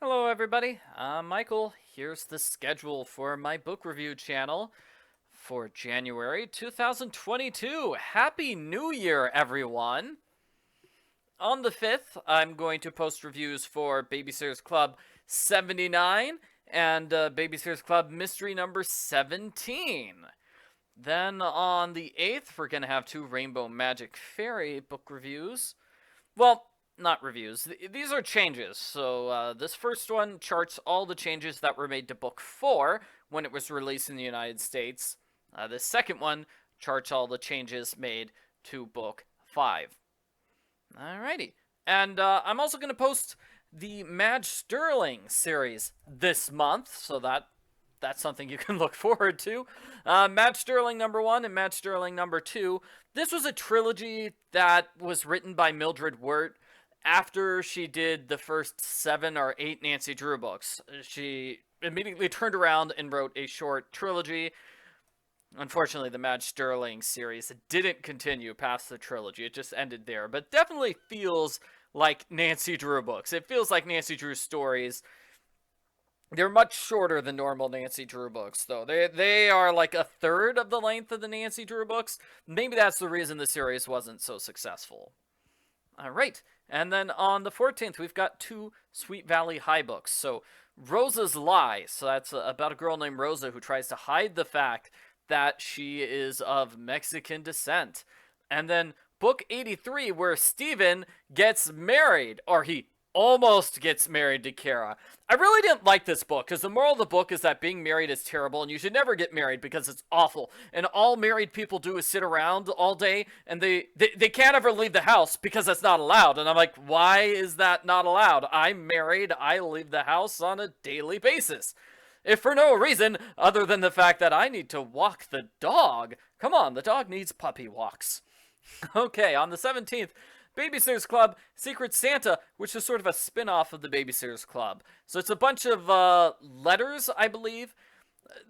Hello, everybody. I'm Michael. Here's the schedule for my book review channel for January 2022. Happy New Year, everyone! On the 5th, I'm going to post reviews for Babysitters Club 79 and Babysitters Club Mystery number 17. Then on the 8th, we're going to have two Rainbow Magic Fairy book reviews. Well, not reviews. These are changes. So this first one charts all the changes that were made to Book 4 when it was released in the United States. The second one charts all the changes made to Book 5. Alrighty. And I'm also going to post the Madge Sterling series this month, so that's something you can look forward to. Madge Sterling number 1 and Madge Sterling number 2. This was a trilogy that was written by Mildred Wirt after she did the first 7 or 8 Nancy Drew books. She immediately turned around and wrote a short trilogy. Unfortunately, the Madge Sterling series didn't continue past the trilogy. It just ended there. But definitely feels like Nancy Drew books. It feels like Nancy Drew stories. They're much shorter than normal Nancy Drew books, though. They are like a third of the length of the Nancy Drew books. Maybe that's the reason the series wasn't so successful. All right. And then on the 14th, we've got two Sweet Valley High books. So Rosa's Lie. So that's about a girl named Rosa who tries to hide the fact that she is of Mexican descent. And then book 83, where Steven gets married, or he almost gets married to Kara. I really didn't like this book because the moral of the book is that being married is terrible and you should never get married because it's awful. And all married people do is sit around all day and they can't ever leave the house because that's not allowed. And I'm like, why is that not allowed? I'm married. I leave the house on a daily basis. If for no reason other than the fact that I need to walk the dog. Come on, the dog needs puppy walks. Okay, on the 17th, Babysitters Club Secret Santa, which is sort of a spin-off of the Babysitters Club. So it's a bunch of letters, I believe.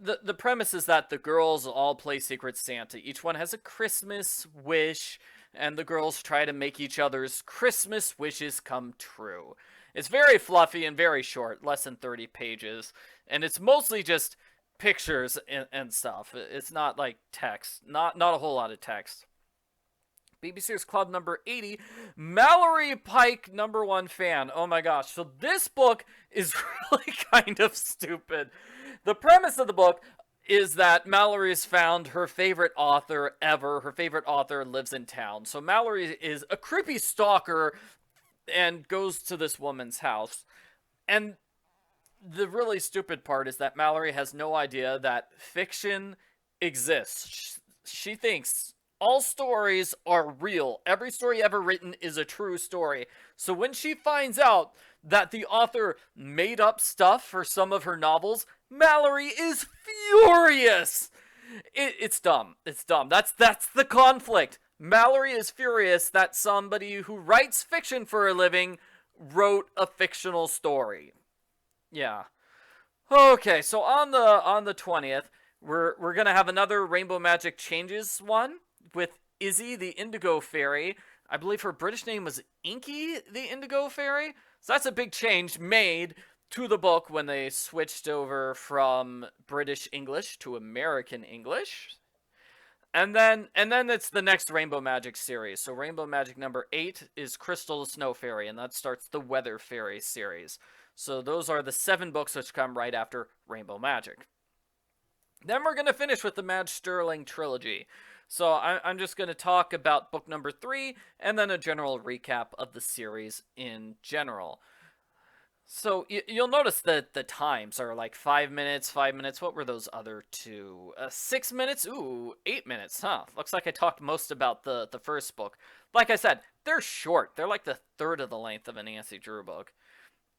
The premise is that the girls all play Secret Santa. Each one has a Christmas wish, and the girls try to make each other's Christmas wishes come true. It's very fluffy and very short, less than 30 pages, and it's mostly just pictures and stuff. It's not like text, not a whole lot of text. Babysitters Club number 80, Mallory Pike number 1 fan. Oh my gosh. So this book is really kind of stupid. The premise of the book is that Mallory's found her favorite author ever. Her favorite author lives in town. So Mallory is a creepy stalker and goes to this woman's house. And the really stupid part is that Mallory has no idea that fiction exists. She thinks all stories are real. Every story ever written is a true story. So when she finds out that the author made up stuff for some of her novels, Mallory is furious. It's dumb. It's dumb. That's the conflict. Mallory is furious that somebody who writes fiction for a living wrote a fictional story. Yeah. Okay, so on the 20th, we're gonna have another Rainbow Magic Changes one with Izzy the Indigo Fairy. I believe her British name was Inky the Indigo Fairy. So that's a big change made to the book when they switched over from British English to American English. And then it's the next Rainbow Magic series. So Rainbow Magic number 8 is Crystal the Snow Fairy, and that starts the Weather Fairy series. So those are the 7 books which come right after Rainbow Magic. Then we're going to finish with the Madge Sterling trilogy. So I'm just going to talk about book number 3 and then a general recap of the series in general. So you'll notice that the times are like 5 minutes, 5 minutes. What were those other two? 6 minutes? Ooh, 8 minutes, huh? Looks like I talked most about the first book. Like I said, they're short. They're like the third of the length of a Nancy Drew book.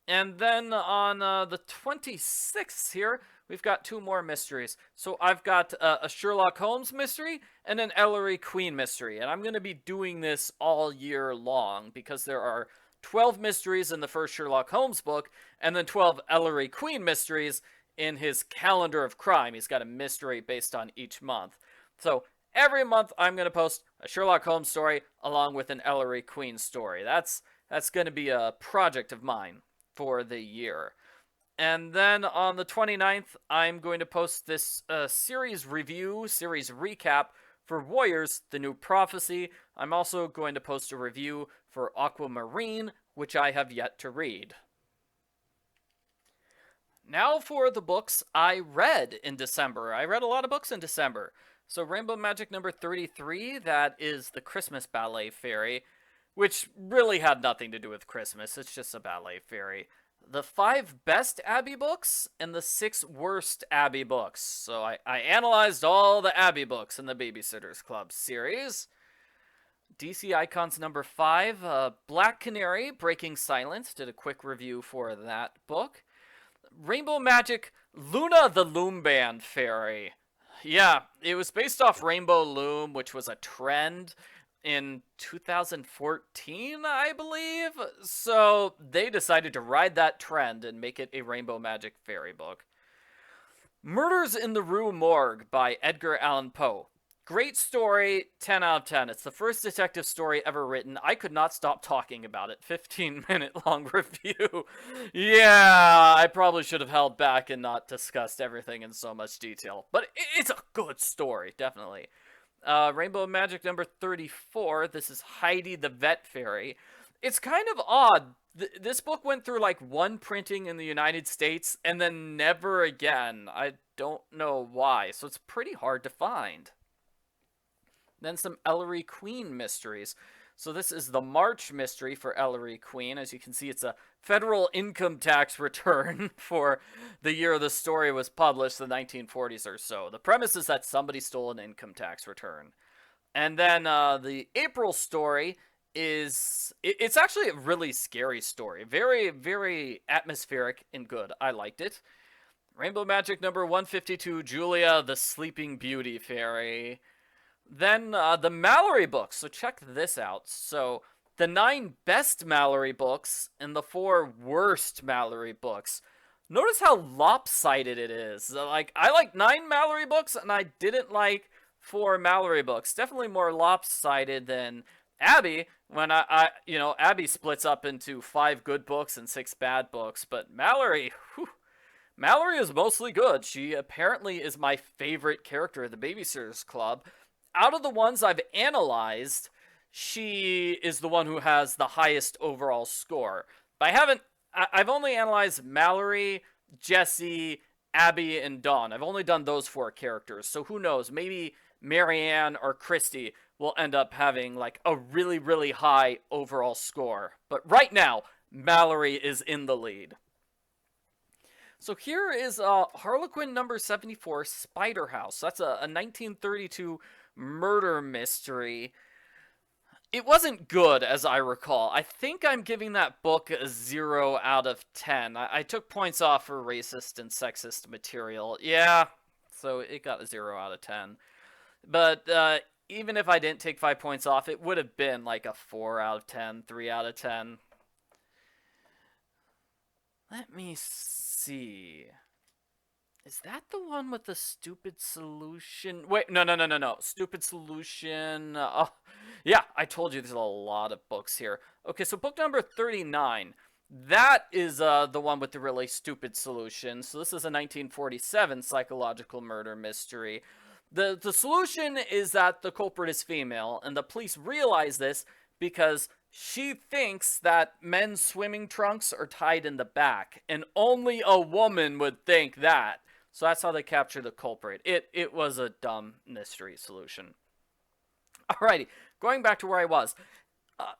And then on the 26th here, we've got 2 more mysteries. So I've got a Sherlock Holmes mystery and an Ellery Queen mystery. And I'm going to be doing this all year long because there are 12 mysteries in the first Sherlock Holmes book and then 12 Ellery Queen mysteries in his calendar of crime. He's got a mystery based on each month. So every month I'm going to post a Sherlock Holmes story along with an Ellery Queen story. That's going to be a project of mine. for the year. And then on the 29th, I'm going to post this series review, series recap for Warriors, The New Prophecy. I'm also going to post a review for Aquamarine, which I have yet to read. Now for the books I read in December. I read a lot of books in December. So Rainbow Magic number 33, that is the Christmas Ballet Fairy, which really had nothing to do with Christmas. It's just a ballet fairy. The 5 best Abby books and the 6 worst Abby books. So I analyzed all the Abby books in the Babysitters Club series. DC Icons number 5, Black Canary, Breaking Silence, did a quick review for that book. Rainbow Magic, Luna the Loom Band Fairy. Yeah, it was based off Rainbow Loom, which was a trend in 2014, I believe. So they decided to ride that trend and make it a Rainbow Magic fairy book. Murders in the Rue Morgue by Edgar Allan Poe. Great story, 10 out of 10. It's the first detective story ever written. I could not stop talking about it. 15-minute long review. Yeah, I probably should have held back and not discussed everything in so much detail. But it's a good story, definitely. Rainbow Magic number 34. This is Heidi the Vet Fairy. It's kind of odd. This book went through like 1 printing in the United States and then never again. I don't know why, so it's pretty hard to find. Then some Ellery Queen mysteries. So this is the March mystery for Ellery Queen. As you can see, it's a federal income tax return for the year the story was published, the 1940s or so. The premise is that somebody stole an income tax return. And then the April story is... It's actually a really scary story. Very, very atmospheric and good. I liked it. Rainbow Magic number 152, Julia the Sleeping Beauty Fairy. Then the Mallory books. So check this out. So the 9 best Mallory books and the 4 worst Mallory books. Notice how lopsided it is. Like, I like 9 Mallory books and I didn't like 4 Mallory books. Definitely more lopsided than Abby. When Abby splits up into 5 good books and 6 bad books. But Mallory, whew, Mallory is mostly good. She apparently is my favorite character of the Babysitters Club. Out of the ones I've analyzed, she is the one who has the highest overall score. But I've only analyzed Mallory, Jessie, Abby, and Dawn. I've only done those 4 characters. So who knows, maybe Marianne or Christy will end up having like a really, really high overall score. But right now, Mallory is in the lead. So here is Harlequin number 74, Spider House. That's a 1932 murder mystery. It wasn't good, as I recall. I think I'm giving that book a 0 out of 10. I took points off for racist and sexist material. Yeah, so it got a 0 out of 10. But even if I didn't take 5 points off, it would have been like a 4 out of 10, 3 out of 10. Let me see. Is that the one with the stupid solution? Wait, no. Stupid solution. Yeah, I told you there's a lot of books here. Okay, so book number 39. That is the one with the really stupid solution. So this is a 1947 psychological murder mystery. The solution is that the culprit is female, and the police realize this because she thinks that men's swimming trunks are tied in the back, and only a woman would think that. So that's how they capture the culprit. It was a dumb mystery solution. Alrighty, going back to where I was.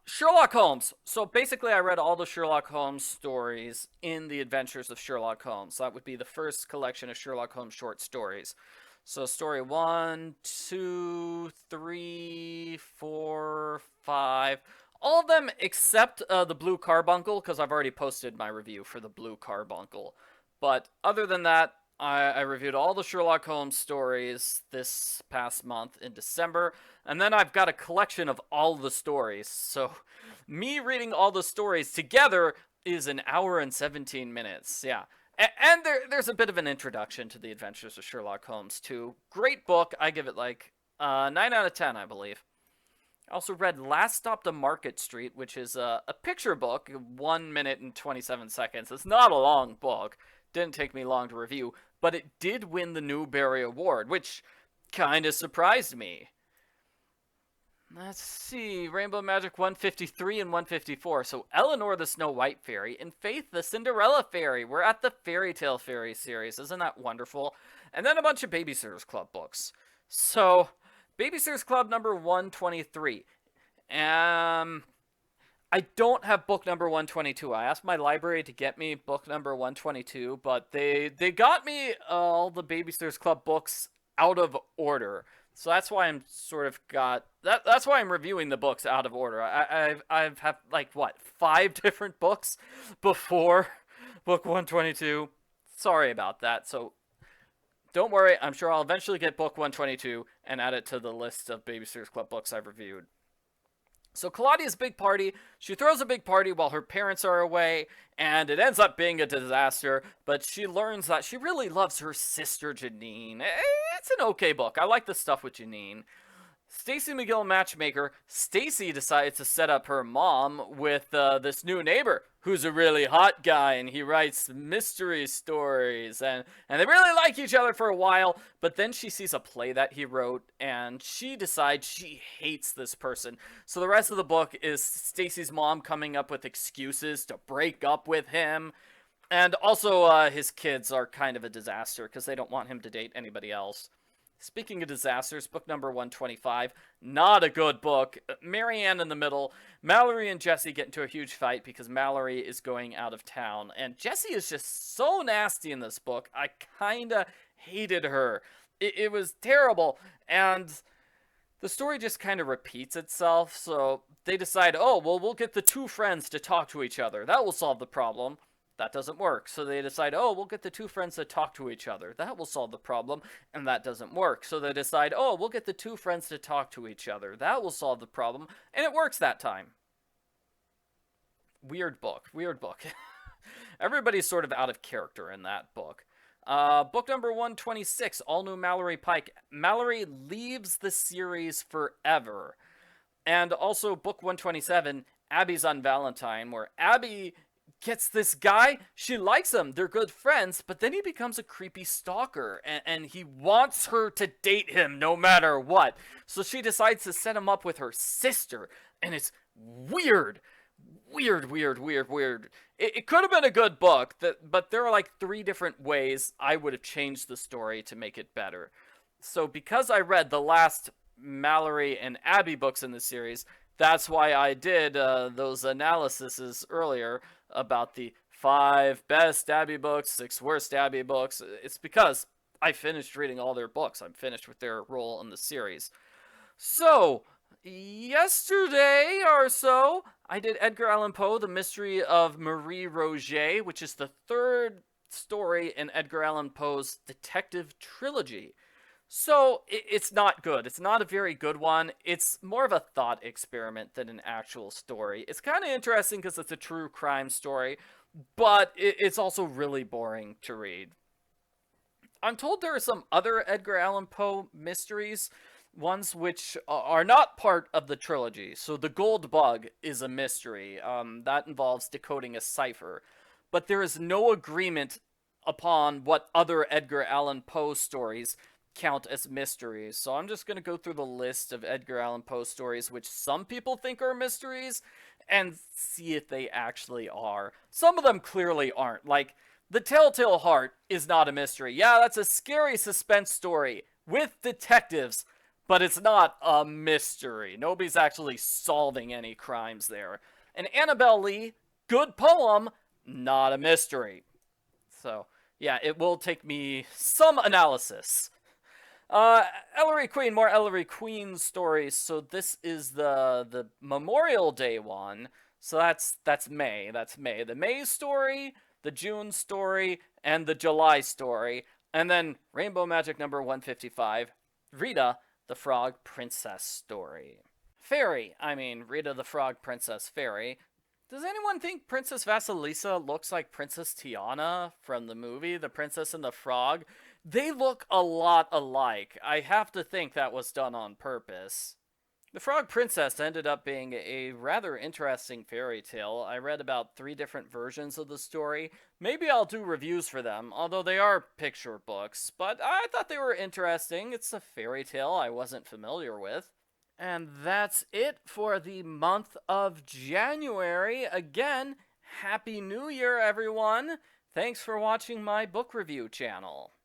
Sherlock Holmes. So basically I read all the Sherlock Holmes stories in The Adventures of Sherlock Holmes. That would be the first collection of Sherlock Holmes short stories. So story 1, 2, 3, 4, 5... all of them except the Blue Carbuncle, because I've already posted my review for the Blue Carbuncle. But other than that, I reviewed all the Sherlock Holmes stories this past month in December, and then I've got a collection of all the stories. So me reading all the stories together is an hour and 17 minutes. Yeah. And there's a bit of an introduction to the Adventures of Sherlock Holmes, too. Great book. I give it like 9 out of 10, I believe. I also read Last Stop to Market Street, which is a picture book, 1 minute and 27 seconds. It's not a long book. Didn't take me long to review, but it did win the Newbery Award, which kind of surprised me. Let's see, Rainbow Magic 153 and 154. So Eleanor the Snow White Fairy and Faith the Cinderella Fairy. We're at the Fairy Tale Fairy series. Isn't that wonderful? And then a bunch of Babysitters Club books. So, Babysitters Club number 123. I don't have book number 122. I asked my library to get me book number 122, but they got me all the Babysitters Club books out of order. So that's why I'm sort of that's why I'm reviewing the books out of order. I've had like what, 5 different books before book 122. Sorry about that. So don't worry, I'm sure I'll eventually get book 122 and add it to the list of Babysitters Club books I've reviewed. So Claudia's big party, she throws a big party while her parents are away, and it ends up being a disaster, but she learns that she really loves her sister Janine. It's an okay book. I like the stuff with Janine. Stacy McGill Matchmaker, Stacy decides to set up her mom with this new neighbor who's a really hot guy, and he writes mystery stories, and they really like each other for a while, but then she sees a play that he wrote, and she decides she hates this person. So the rest of the book is Stacy's mom coming up with excuses to break up with him, and also his kids are kind of a disaster because they don't want him to date anybody else. Speaking of disasters, book number 125, not a good book. Marianne in the middle. Mallory and Jessie get into a huge fight because Mallory is going out of town. And Jessie is just so nasty in this book. I kinda hated her. It was terrible. And the story just kind of repeats itself. So they decide, oh, well, we'll get the 2 friends to talk to each other. That will solve the problem. That doesn't work. So they decide, oh, we'll get the 2 friends to talk to each other. That will solve the problem. And that doesn't work. So they decide, oh, we'll get the 2 friends to talk to each other. That will solve the problem. And it works that time. Weird book. Weird book. Everybody's sort of out of character in that book. Book number 126, All New Mallory Pike. Mallory leaves the series forever. And also book 127, Abby's on Valentine, where Abby gets this guy, she likes him, they're good friends, but then he becomes a creepy stalker, and he wants her to date him no matter what. So she decides to set him up with her sister, and it's weird. Weird. It could have been a good book, but there are like 3 different ways I would have changed the story to make it better. So because I read the last Mallory and Abby books in the series, that's why I did those analyses earlier about the 5 best Abby books, 6 worst Abby books. It's because I finished reading all their books. I'm finished with their role in the series. So, yesterday or so, I did Edgar Allan Poe, The Mystery of Marie Roget, which is the 3rd story in Edgar Allan Poe's detective trilogy. So, it's not good. It's not a very good one. It's more of a thought experiment than an actual story. It's kind of interesting because it's a true crime story, but it's also really boring to read. I'm told there are some other Edgar Allan Poe mysteries, ones which are not part of the trilogy. So, The Gold Bug is a mystery. That involves decoding a cipher. But there is no agreement upon what other Edgar Allan Poe stories count as mysteries. So I'm just going to go through the list of Edgar Allan Poe stories which some people think are mysteries and see if they actually are. Some of them clearly aren't. Like, The Telltale Heart is not a mystery. Yeah, that's a scary suspense story with detectives, but it's not a mystery. Nobody's actually solving any crimes there. And Annabelle Lee, good poem, not a mystery. So, yeah, it will take me some analysis. Ellery Queen, more Ellery Queen stories. So this is the Memorial Day one. So that's May. That's May. The May story, the June story, and the July story. And then Rainbow Magic number 155, Rita the Frog Princess story. Rita the Frog Princess Fairy. Does anyone think Princess Vasilisa looks like Princess Tiana from the movie The Princess and the Frog? They look a lot alike. I have to think that was done on purpose. The Frog Princess ended up being a rather interesting fairy tale. I read about 3 different versions of the story. Maybe I'll do reviews for them, although they are picture books, but I thought they were interesting. It's a fairy tale I wasn't familiar with. And that's it for the month of January. Again, Happy New Year, everyone! Thanks for watching my book review channel.